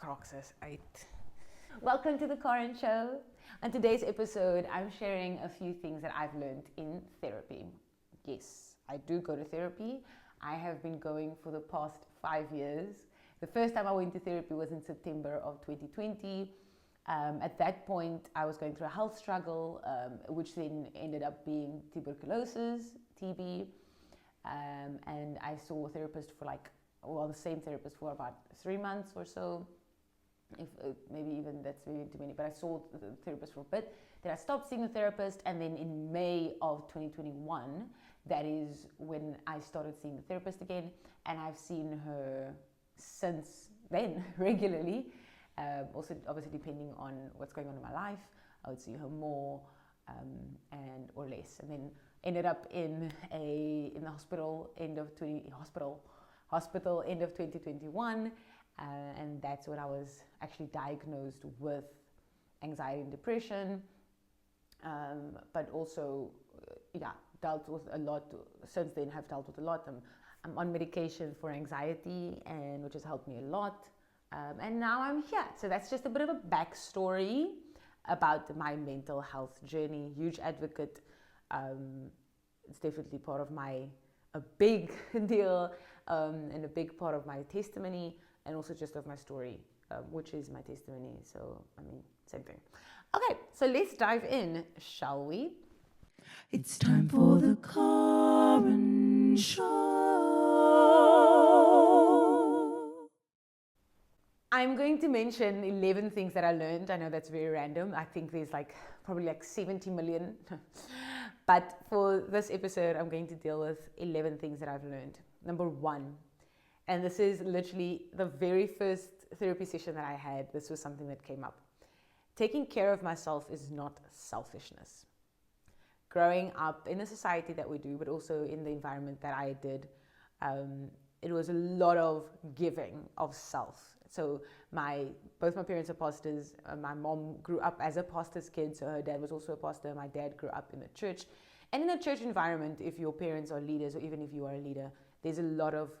Roxas 8. Welcome to the Karen Show. On today's episode, I'm sharing a few things that I've learned in therapy. Yes, I do go to therapy. I have been going for the past 5 years. The first time I went to therapy was in September of 2020. At that point, I was going through a health struggle, which then ended up being tuberculosis, TB. And I saw a therapist for the same therapist for about 3 months or so. If maybe even that's maybe too many, but I saw the therapist for a bit. Then I stopped seeing the therapist, and then in May of 2021, that is when I started seeing the therapist again, and I've seen her since then regularly. Also, obviously, depending on what's going on in my life, I would see her more and or less, and then ended up in the hospital end of 2021. And that's when I was actually diagnosed with anxiety and depression, but also, dealt with a lot. Since then, have dealt with a lot. I'm on medication for anxiety, and which has helped me a lot. And now I'm here. So that's just a bit of a backstory about my mental health journey. Huge advocate. It's definitely part of a big deal, and a big part of my testimony. And also just of my story, which is my testimony. So, same thing. Okay, so let's dive in, shall we? It's time for the Karen Show. I'm going to mention 11 things that I learned. I know that's very random. I think there's probably 70 million. But for this episode, I'm going to deal with 11 things that I've learned. Number 1. And this is literally the very first therapy session that I had. This was something that came up. Taking care of myself is not selfishness. Growing up in the society that we do, but also in the environment that I did, it was a lot of giving of self. So both my parents are pastors. My mom grew up as a pastor's kid, so her dad was also a pastor. My dad grew up in the church. And in a church environment, if your parents are leaders, or even if you are a leader, there's a lot of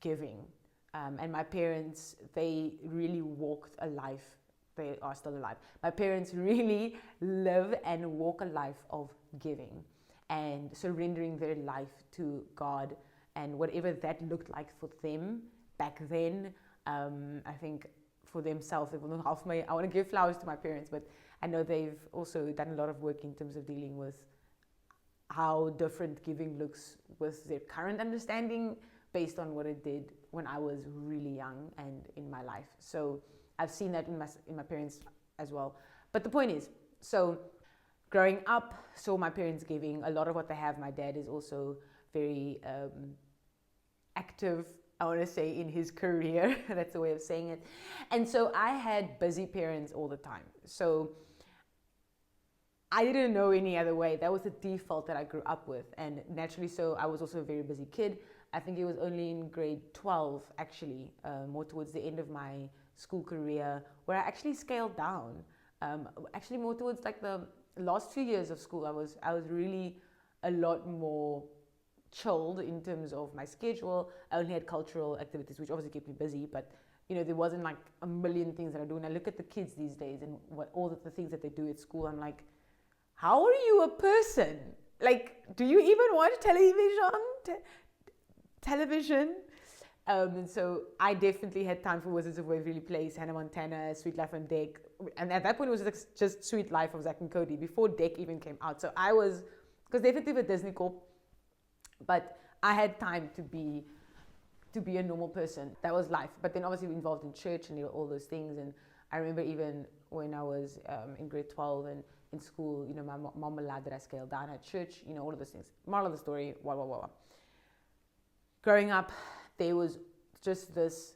giving, and my parents, they really walked a life. They are still alive. My parents really live and walk a life of giving and surrendering their life to God, and whatever that looked like for them back then. I think for themselves, I want to give flowers to my parents, but I know they've also done a lot of work in terms of dealing with how different giving looks with their current understanding, based on what it did when I was really young and in my life. So I've seen that in my parents as well. But the point is, so growing up, saw my parents giving a lot of what they have. My dad is also very active, I want to say, in his career. That's the way of saying it. And so I had busy parents all the time. So I didn't know any other way. That was the default that I grew up with. And naturally so, I was also a very busy kid. I think it was only in grade 12, actually, more towards the end of my school career, where I actually scaled down. Actually, more towards the last few years of school, I was really a lot more chilled in terms of my schedule. I only had cultural activities, which obviously kept me busy, but there wasn't a million things that I do. And I look at the kids these days and all the things that they do at school. I'm like, how are you a person? Do you even watch television? And so I definitely had time for Wizards of Waverly Place, Hannah Montana, Sweet Life on Deck. And at that point, it was just Sweet Life of Zack and Cody before Deck even came out. So I was, because definitely with Disney Corp, but I had time to be a normal person. That was life. But then obviously involved in church and all those things. And I remember even when I was in grade 12 and in school, my mom allowed that I scale down at church, all of those things. Moral of the story, Growing up, there was just this,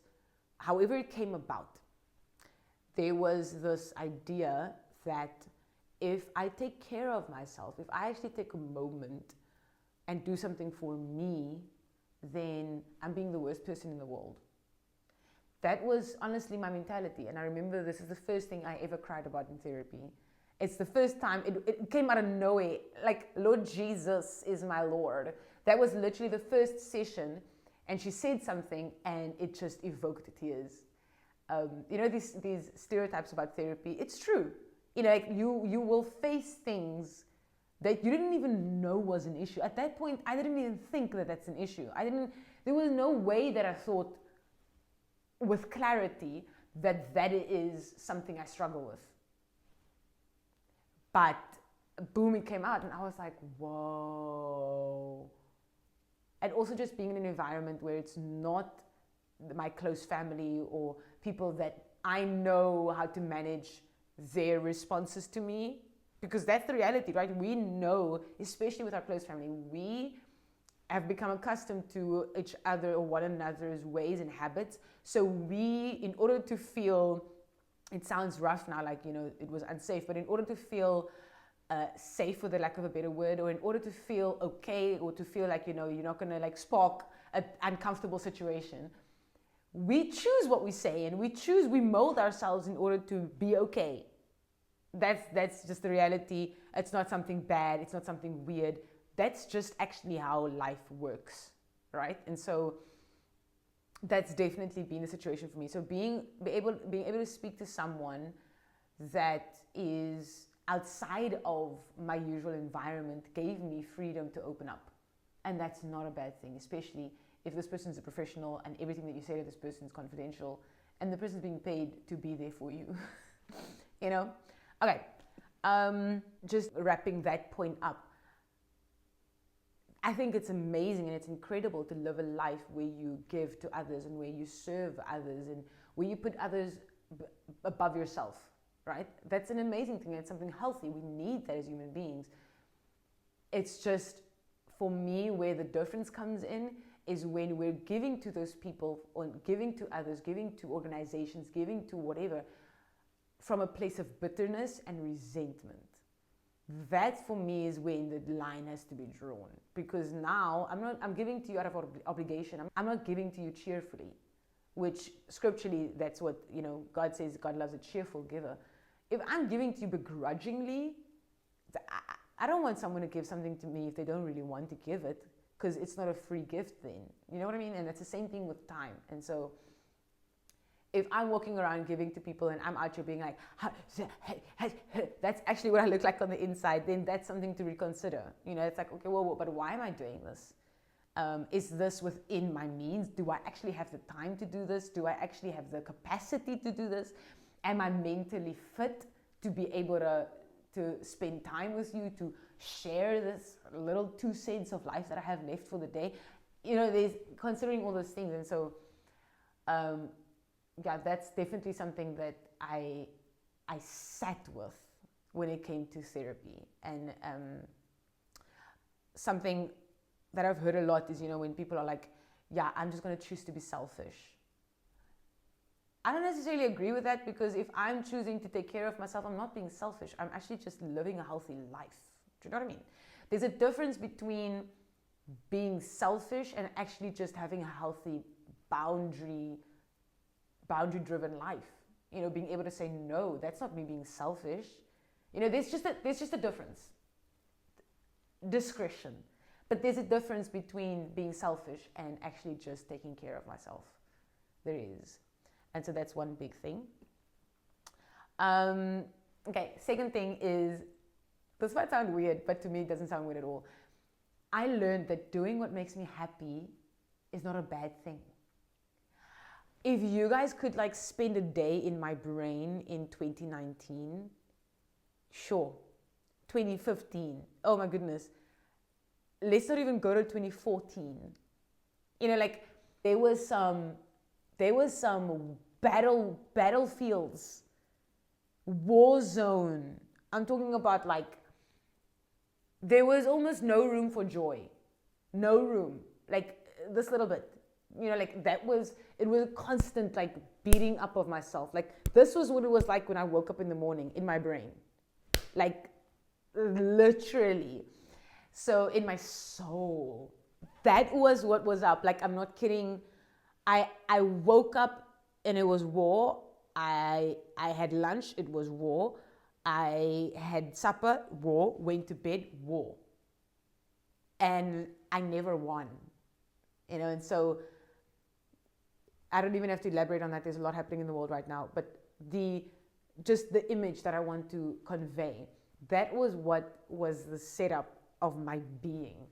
however it came about, there was this idea that if I take care of myself, if I actually take a moment and do something for me, then I'm being the worst person in the world. That was honestly my mentality. And I remember this is the first thing I ever cried about in therapy. It's the first time, it came out of nowhere, Lord Jesus is my Lord. That was literally the first session, and she said something, and it just evoked tears. these stereotypes about therapy. It's true. Like you will face things that you didn't even know was an issue. At that point, I didn't even think that that's an issue. There was no way that I thought with clarity that is something I struggle with. But boom, it came out and I was like, whoa. And also just being in an environment where it's not my close family or people that I know how to manage their responses to me, because that's the reality, right? We know, especially with our close family, we have become accustomed to each other or one another's ways and habits. So we, in order to feel, it sounds rough now, like, it was unsafe, but in order to feel safe, for the lack of a better word, or in order to feel okay, or to feel like, you're not going to like spark an uncomfortable situation, we choose what we say and we mold ourselves in order to be okay. That's just the reality. It's not something bad. It's not something weird. That's just actually how life works, right? And so that's definitely been a situation for me. So being able to speak to someone that is outside of my usual environment gave me freedom to open up. And that's not a bad thing, especially if this person's a professional and everything that you say to this person is confidential and the person's being paid to be there for you. Okay, just wrapping that point up. I think it's amazing and it's incredible to live a life where you give to others and where you serve others and where you put others above yourself, right? That's an amazing thing. It's something healthy. We need that as human beings. It's just, for me, where the difference comes in is when we're giving to those people or giving to others, giving to organizations, giving to whatever, from a place of bitterness and resentment. That for me is when the line has to be drawn, because now I'm giving to you out of obligation. I'm not giving to you cheerfully, which scripturally, that's what, God says, God loves a cheerful giver. If I'm giving to you begrudgingly, I don't want someone to give something to me if they don't really want to give it, because it's not a free gift then. You know what I mean? And it's the same thing with time. And so if I'm walking around giving to people and I'm out here being like, that's actually what I look like on the inside, then that's something to reconsider. It's like, okay, well, but why am I doing this? Is this within my means? Do I actually have the time to do this? Do I actually have the capacity to do this? Am I mentally fit to be able to spend time with you, to share this little 2 cents of life that I have left for the day? There's considering all those things. And so, that's definitely something that I sat with when it came to therapy. And something that I've heard a lot is, when people are like, yeah, I'm just going to choose to be selfish. I don't necessarily agree with that, because if I'm choosing to take care of myself, I'm not being selfish. I'm actually just living a healthy life. Do you know what I mean? There's a difference between being selfish and actually just having a healthy boundary-driven life. Being able to say, no, that's not me being selfish. There's just a difference. Discretion. But there's a difference between being selfish and actually just taking care of myself. There is. And so that's one big thing. Okay, second thing is, this might sound weird, but to me it doesn't sound weird at all. I learned that doing what makes me happy is not a bad thing. If you guys could spend a day in my brain in 2019, sure. 2015, oh my goodness. Let's not even go to 2014. There was some battlefields, war zone. I'm talking about there was almost no room for joy. No room. This little bit. It was a constant beating up of myself. This was what it was like when I woke up in the morning in my brain. Literally. So in my soul, that was what was up. I'm not kidding. I woke up and it was war. I had lunch, it was war. I had supper, war. Went to bed, war. And I never won. And so I don't even have to elaborate on that. There's a lot happening in the world right now. But just the image that I want to convey, that was what was the setup of my being.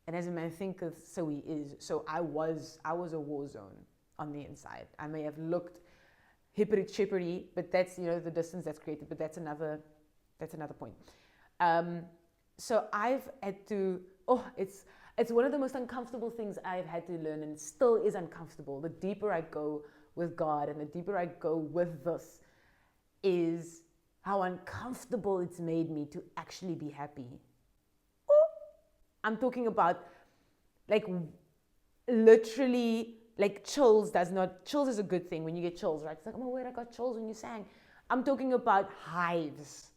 And as a man thinketh, so he is. So I was a war zone on the inside. I may have looked hippity-chippity, but that's, the distance that's created. But that's another point. So I've had to, it's one of the most uncomfortable things I've had to learn, and still is uncomfortable. The deeper I go with God and the deeper I go with this, is how uncomfortable it's made me to actually be happy. I'm talking about, like, literally, like, chills is a good thing when you get chills, right? It's like, oh my word, I got chills when you sang. I'm talking about hives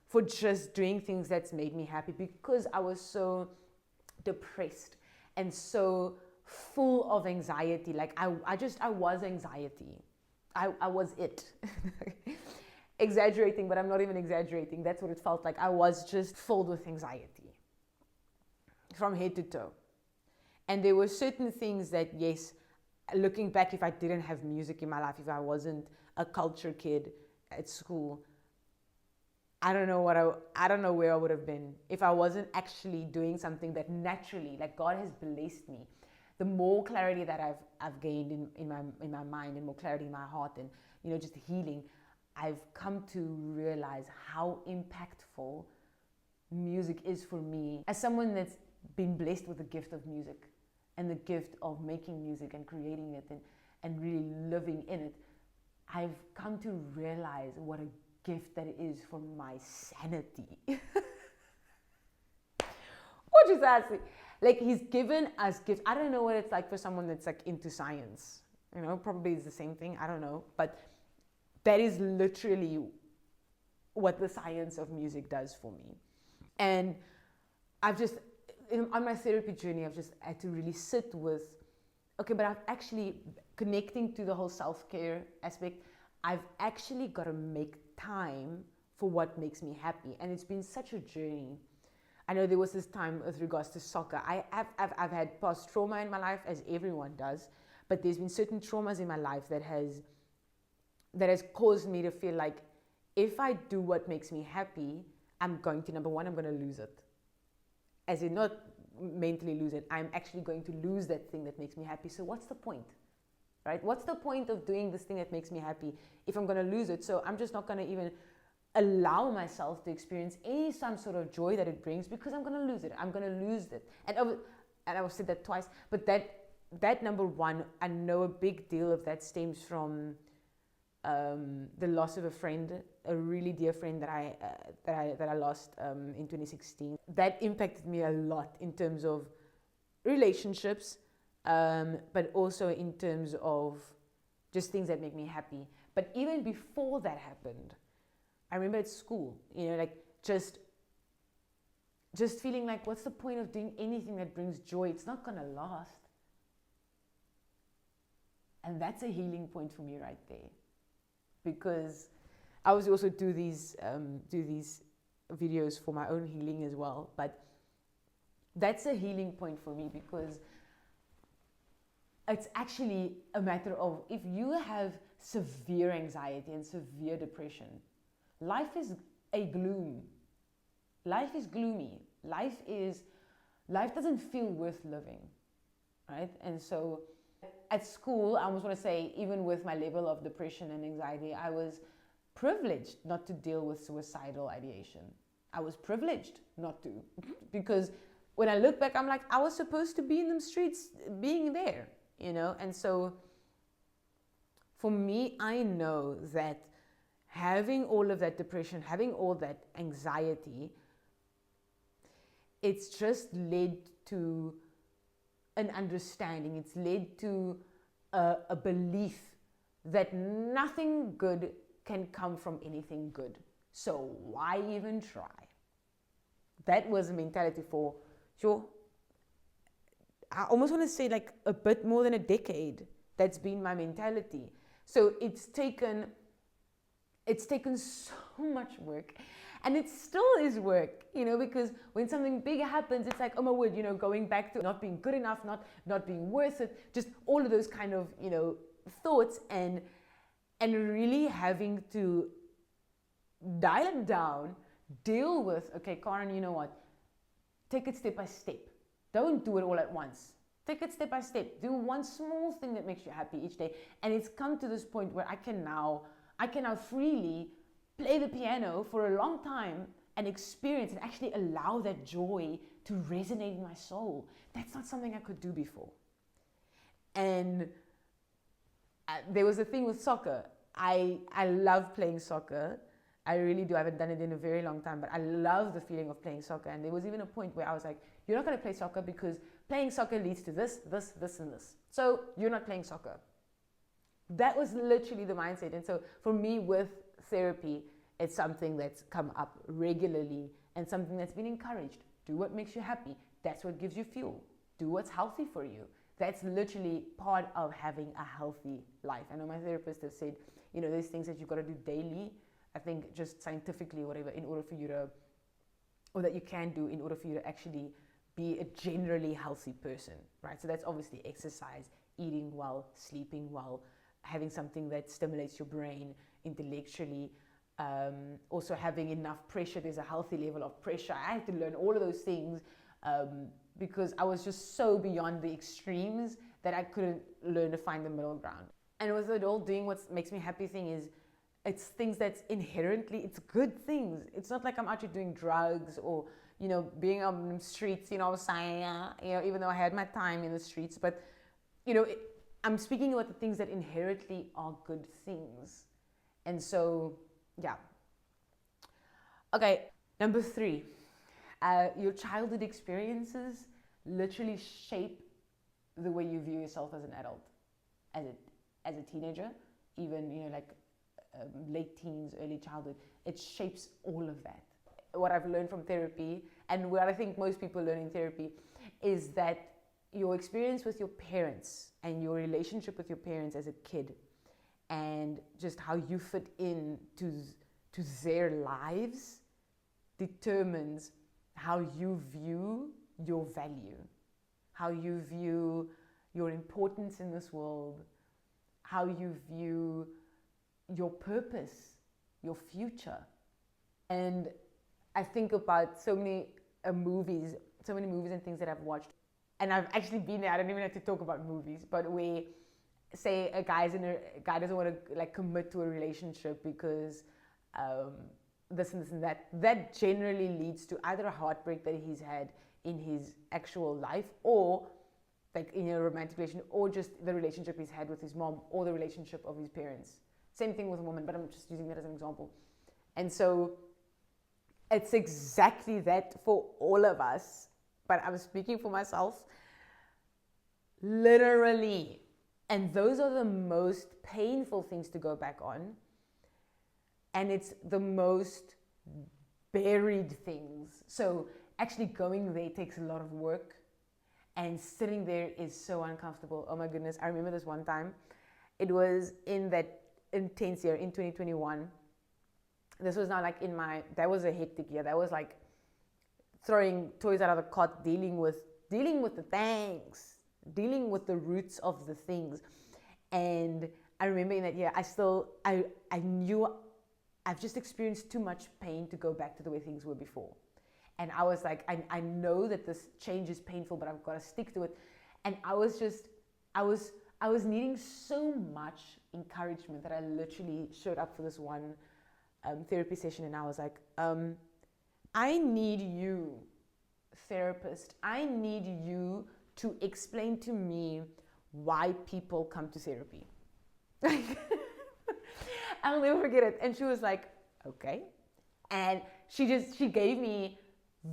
for just doing things that's made me happy, because I was so depressed and so full of anxiety. Like, I was anxiety. I was it. Exaggerating, but I'm not even exaggerating. That's what it felt like. I was just filled with anxiety from head to toe. And there were certain things that, yes, looking back, if I didn't have music in my life, if I wasn't a culture kid at school, I don't know where I would have been if I wasn't actually doing something that naturally, like, God has blessed me. The more clarity that I've gained in my mind, and more clarity in my heart, and just healing, I've come to realize how impactful music is for me. As someone that's been blessed with the gift of music and the gift of making music and creating it and really living in it, I've come to realize what a gift that it is for my sanity. What is that? Like, he's given us gifts. I don't know what it's like for someone that's, like, into science. Probably it's the same thing. I don't know. But that is literally what the science of music does for me. And I've just, on my therapy journey, I've just had to really sit with, okay, but I've actually, connecting to the whole self-care aspect, I've actually got to make time for what makes me happy. And it's been such a journey. I know there was this time with regards to soccer. I've had past trauma in my life, as everyone does, but there's been certain traumas in my life that has caused me to feel like, if I do what makes me happy, I'm going to, number one, I'm going to lose it. As in, not mentally lose it, I'm actually going to lose that thing that makes me happy. So what's the point? Right? What's the point of doing this thing that makes me happy if I'm going to lose it? So I'm just not going to even allow myself to experience some sort of joy that it brings, because I'm going to lose it. I'm going to lose it. And I've said that twice, but that number one, I know a big deal of that stems from the loss of a friend, a really dear friend that I lost in 2016. That impacted me a lot in terms of relationships, but also in terms of just things that make me happy. But even before that happened, I remember at school, like, just feeling like, what's the point of doing anything that brings joy? It's not going to last. And that's a healing point for me right there. Because I also do these videos for my own healing as well. But that's a healing point for me, because it's actually a matter of, if you have severe anxiety and severe depression, life is a gloom. Life is gloomy. Life doesn't feel worth living, right? And so at school, I almost want to say, even with my level of depression and anxiety, I was privileged not to deal with suicidal ideation. I was privileged not to, because when I look back, I'm like, I was supposed to be in the streets, being there, And so for me, I know that having all of that depression, having all that anxiety, it's just led to an understanding. It's led to a belief that nothing good can come from anything good. So why even try? That was a mentality for, sure, I almost want to say, like, a bit more than a decade. That's been my mentality. So it's taken it's taken so much work, and it still is work, because when something big happens, it's like, oh my word, going back to not being good enough, not being worth it, just all of those kind of, thoughts, and really having to dial it down, deal with, okay, Karen, you know what? Take it step by step. Don't do it all at once. Take it step by step. Do one small thing that makes you happy each day. And it's come to this point where I can now freely play the piano for a long time and experience and actually allow that joy to resonate in my soul. That's not something I could do before. And there was a thing with soccer. I love playing soccer. I really do. I haven't done it in a very long time, but I love the feeling of playing soccer. And there was even a point where I was like, you're not going to play soccer because playing soccer leads to this, this, this, and this. So you're not playing soccer. That was literally the mindset. And so for me with therapy, it's something that's come up regularly and something that's been encouraged. Do what makes you happy. That's what gives you fuel. Do what's healthy for you. That's literally part of having a healthy life. I know my therapist has said, there's things that you've got to do daily. I think just scientifically or whatever, in order for you to, or that you can do in order for you to actually be a generally healthy person, right? So that's obviously exercise, eating well, sleeping well, having something that stimulates your brain intellectually, also having enough pressure. There's a healthy level of pressure. I had to learn all of those things because I was just so beyond the extremes that I couldn't learn to find the middle ground. And with it all, doing what makes me happy thing is, it's things that's inherently, it's good things. It's not like I'm out here doing drugs or, being on the streets, I was saying, even though I had my time in the streets, but, I'm speaking about the things that inherently are good things. And so, yeah. Okay, number 3, your childhood experiences literally shape the way you view yourself as an adult, as a teenager, even, late teens, early childhood. It shapes all of that. What I've learned from therapy, and what I think most people learn in therapy, is that your experience with your parents and your relationship with your parents as a kid, and just how you fit in to their lives, determines how you view your value, how you view your importance in this world, how you view your purpose, your future. And I think about so many movies and things that I've watched. And I've actually been there. I don't even have to talk about movies, but where, say, a guy doesn't want to commit to a relationship because this and this and that. That generally leads to either a heartbreak that he's had in his actual life, or in a romantic relationship, or just the relationship he's had with his mom, or the relationship of his parents. Same thing with a woman, but I'm just using that as an example. And so it's exactly that for all of us, but I'm speaking for myself, literally. And those are the most painful things to go back on. And it's the most buried things. So actually going there takes a lot of work, and sitting there is so uncomfortable. Oh my goodness. I remember this one time. It was in that intense year in 2021. This was not that was a hectic year. That was throwing toys out of the cot, dealing with the things, dealing with the roots of the things. And I remember in that year, I knew I've just experienced too much pain to go back to the way things were before. And I was like, I know that this change is painful, but I've got to stick to it. And I was needing so much encouragement that I literally showed up for this one therapy session, and I was like, I need you, therapist. I need you to explain to me why people come to therapy. I'll never forget it. And she was like, okay. And she gave me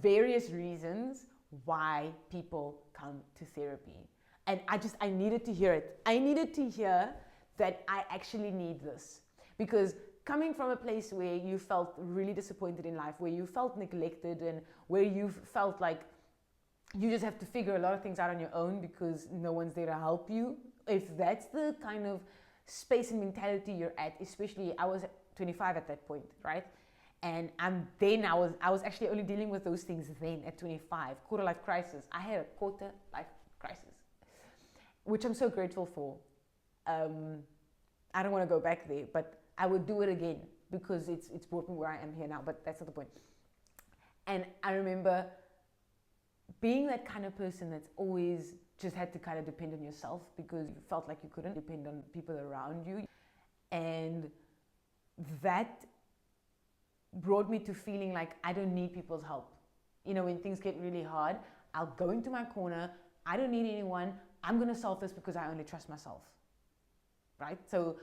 various reasons why people come to therapy. And I needed to hear it. I needed to hear that I actually need this. Because coming from a place where you felt really disappointed in life, where you felt neglected, and where you felt like you just have to figure a lot of things out on your own because no one's there to help you, if that's the kind of space and mentality you're at, especially I was 25 at that point, right? And I was actually only dealing with those things then at 25, quarter life crisis. I had a quarter life crisis, which I'm so grateful for. I don't want to go back there, but I would do it again because it's brought me where I am here now, but that's not the point. And I remember being that kind of person that's always just had to kind of depend on yourself because you felt like you couldn't depend on people around you. And that brought me to feeling like I don't need people's help. You know, when things get really hard, I'll go into my corner. I don't need anyone. I'm going to solve this because I only trust myself. Right? So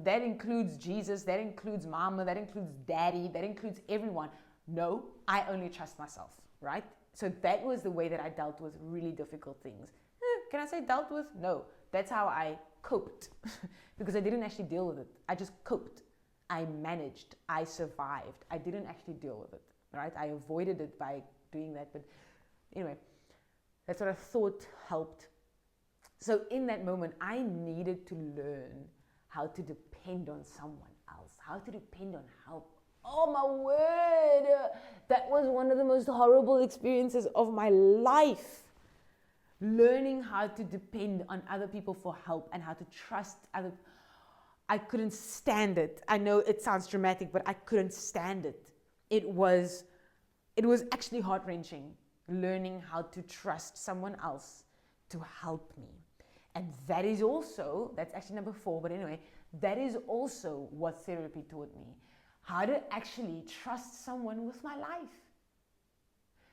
that includes Jesus, that includes mama, that includes daddy, that includes everyone. No, I only trust myself. Right? So that was the way that I dealt with really difficult things. Can I say dealt with? No. That's how I coped because I didn't actually deal with it. I just coped. I managed. I survived. I didn't actually deal with it, right? I avoided it by doing that. But anyway, that's what I thought helped. So in that moment, I needed to learn how to depend on someone else, how to depend on help. Oh my word! That was one of the most horrible experiences of my life. Learning how to depend on other people for help and how to trust other people. I couldn't stand it. I know it sounds dramatic, but I couldn't stand it. It was actually heart-wrenching, learning how to trust someone else to help me. And that's actually number 4, but anyway, that is also what therapy taught me. How to actually trust someone with my life.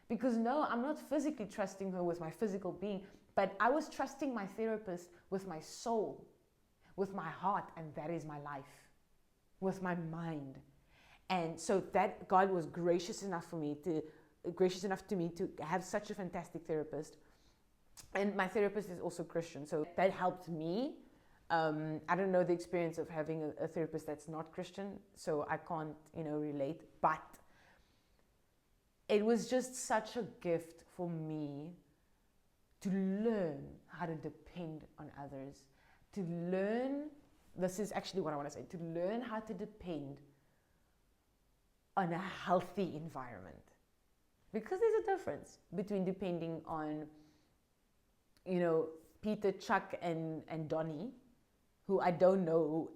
Because no, I'm not physically trusting her with my physical being, but I was trusting my therapist with my soul, with my heart, and that is my life, with my mind. And so that God was gracious enough to me to have such a fantastic therapist. And my therapist is also Christian, so that helped me. I don't know the experience of having a therapist that's not Christian, so I can't, relate. But it was just such a gift for me to learn how to depend on others. To learn, this is actually what I want to say, to learn how to depend on a healthy environment. Because there's a difference between depending on, Peter, Chuck, and Donnie, who I don't know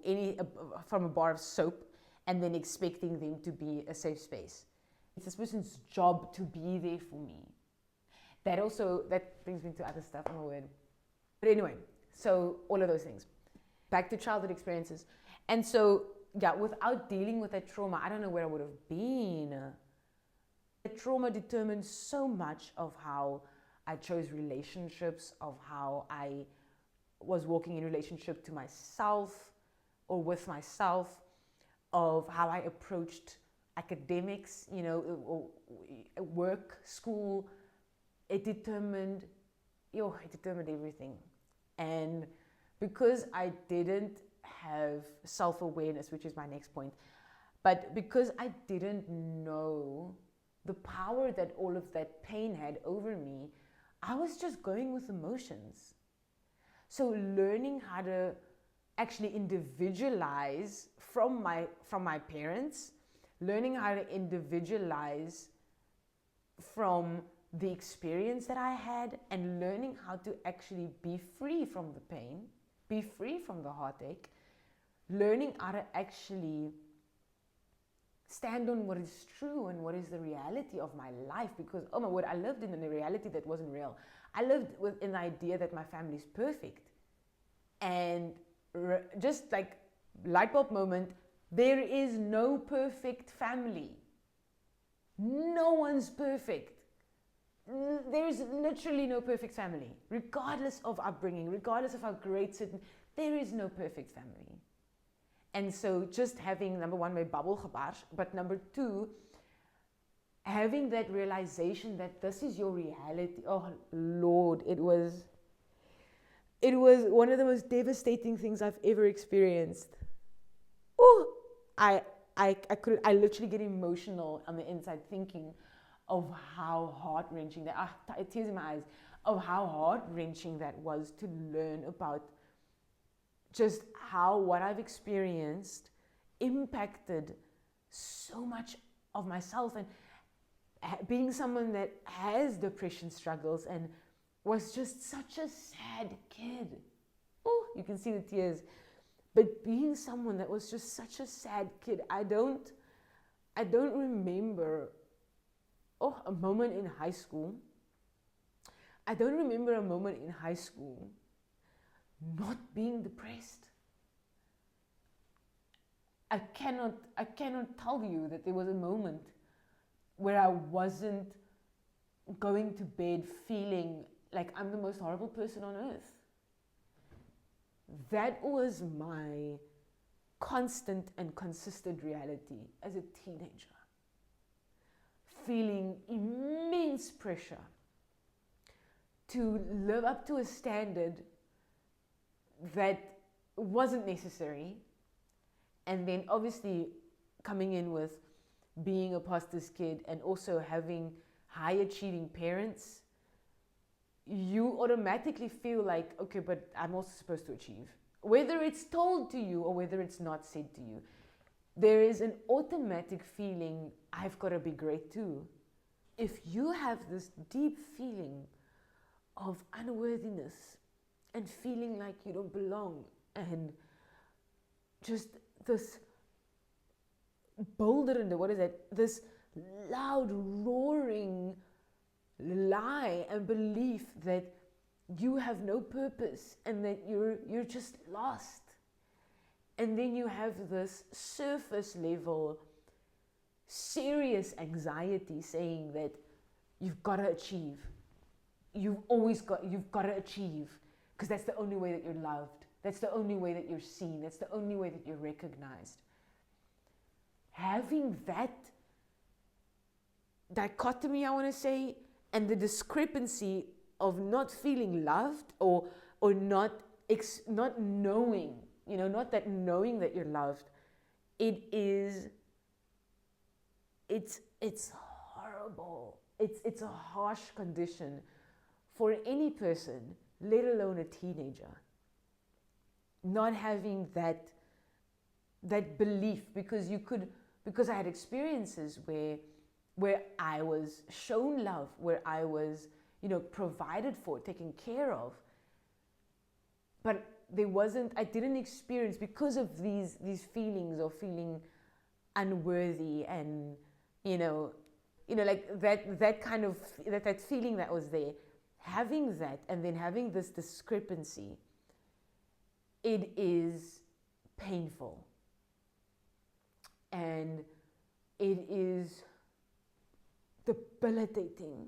from a bar of soap, and then expecting them to be a safe space. It's this person's job to be there for me. That brings me to other stuff, I'm aware. But anyway, so all of those things. Back to childhood experiences. And so, without dealing with that trauma, I don't know where I would have been. The trauma determined so much of how I chose relationships, of how I was walking in relationship to myself or with myself, of how I approached academics, work, school. It determined everything. And because I didn't have self-awareness, which is my next point, but because I didn't know the power that all of that pain had over me, I was just going with emotions. So learning how to actually individualize from my parents, learning how to individualize from the experience that I had, and learning how to actually be free from the pain, be free from the heartache, learning how to actually stand on what is true and what is the reality of my life. Because, oh my word, I lived in a reality that wasn't real. I lived within the idea that my family is perfect. And just like light bulb moment, there is no perfect family. No one's perfect. There is literally no perfect family. Regardless of upbringing, regardless of how great certain, there is no perfect family. And so just having, number one, my bubble gebaar, but number two, having that realization that this is your reality. Oh Lord, it was one of the most devastating things I've ever experienced. Oh, I literally get emotional on the inside thinking of how heart-wrenching that, tears in my eyes, of how heart-wrenching that was to learn about just how what I've experienced impacted so much of myself, and being someone that has depression struggles and was just such a sad kid. Oh, you can see the tears. But being someone that was just such a sad kid, I don't remember a moment in high school. I don't remember a moment in high school not being depressed. I cannot tell you that there was a moment where I wasn't going to bed feeling like I'm the most horrible person on earth. That was my constant and consistent reality as a teenager. Feeling immense pressure to live up to a standard that wasn't necessary, and then obviously coming in with being a pastor's kid and also having high achieving parents, you automatically feel like, okay, but I'm also supposed to achieve. Whether it's told to you or whether it's not said to you, there is an automatic feeling, I've got to be great too. If you have this deep feeling of unworthiness and feeling like you don't belong, and just this bolderende, what is that? This loud, roaring lie and belief that you have no purpose and that you're just lost. And then you have this surface level serious anxiety saying that you've got to achieve. You've got to achieve, because that's the only way that you're loved. That's the only way that you're seen. That's the only way that you're recognized. Having that dichotomy, I want to say, and the discrepancy of not feeling loved or not knowing, not that knowing that you're loved, it's horrible. It's a harsh condition for any person, let alone a teenager. Not having that belief, because I had experiences where I was shown love, where I was, provided for, taken care of. But I didn't experience, because of these feelings of feeling unworthy and, like that kind of, that feeling that was there, having that and then having this discrepancy, it is painful. And it is debilitating.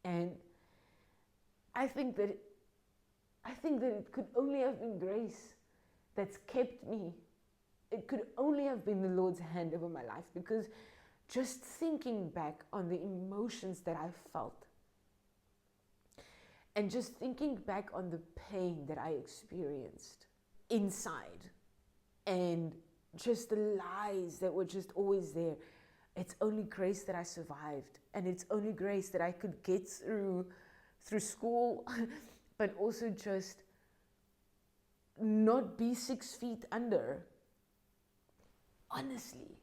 And I think that it could only have been grace that's kept me. It could only have been the Lord's hand over my life, because just thinking back on the emotions that I felt, and just thinking back on the pain that I experienced inside, and just the lies that were just always there. It's only grace that I survived, and it's only grace that I could get through school, but also just not be 6 feet under. Honestly,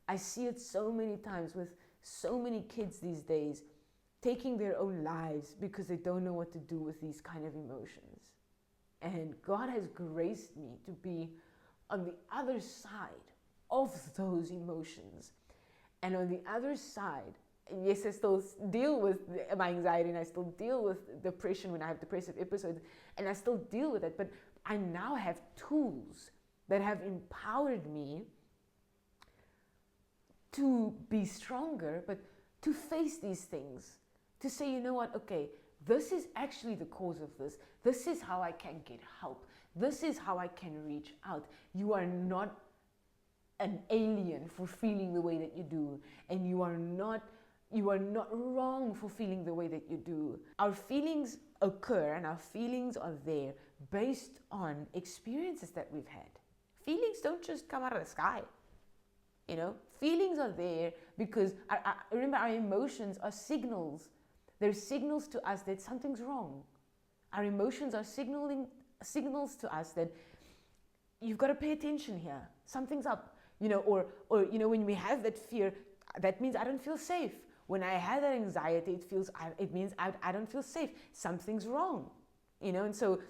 I see it so many times with so many kids these days taking their own lives because they don't know what to do with these kind of emotions. And God has graced me to be on the other side of those emotions. And on the other side, yes, I still deal with my anxiety, and I still deal with depression when I have depressive episodes, and I still deal with it, but I now have tools that have empowered me to be stronger, but to face these things, to say, you know what, okay, this is actually the cause of this. This is how I can get help. This is how I can reach out. You are not an alien for feeling the way that you do, and you are not wrong for feeling the way that you do. Our feelings occur and our feelings are there based on experiences that we've had. Feelings don't just come out of the sky. Feelings are there because I remember our emotions are signals. They're signals to us that something's wrong. Our emotions are signaling signals to us that you've got to pay attention here. Something's up, or when we have that fear, that means I don't feel safe. When I have that anxiety, it means I don't feel safe. Something's wrong, and so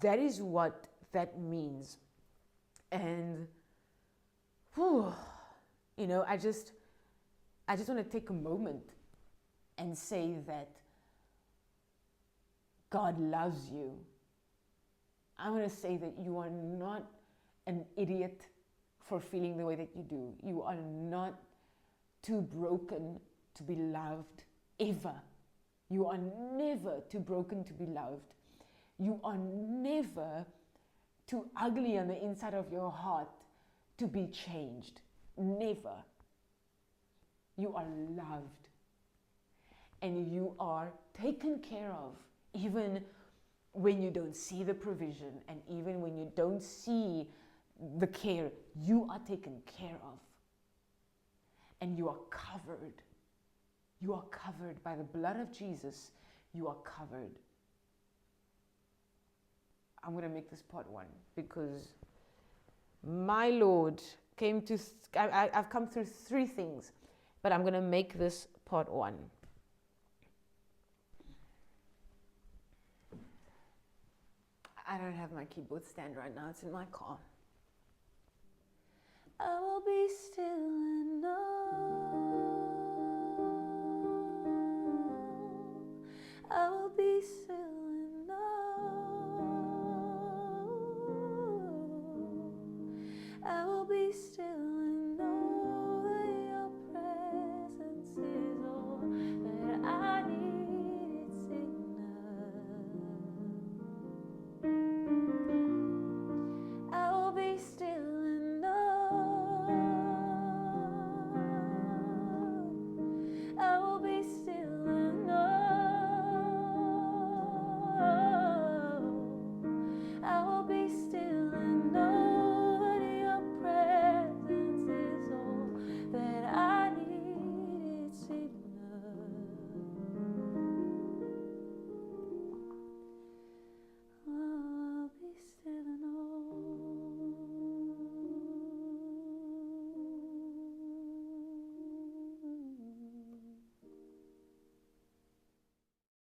that is what that means. And, I just want to take a moment and say that God loves you. I want to say that you are not an idiot for feeling the way that you do. You are not too broken to be loved, ever. You are never too broken to be loved. You are never too ugly on the inside of your heart to be changed. Never. You are loved. And you are taken care of, even when you don't see the provision, and even when you don't see the care. You are taken care of. And you are covered. You are covered by the blood of Jesus. You are covered. I'm going to make this part 1 because my Lord came to, I've come through 3 things, but I'm going to make this part 1. I don't have my keyboard stand right now. It's in my car. I will be still and know. I will be still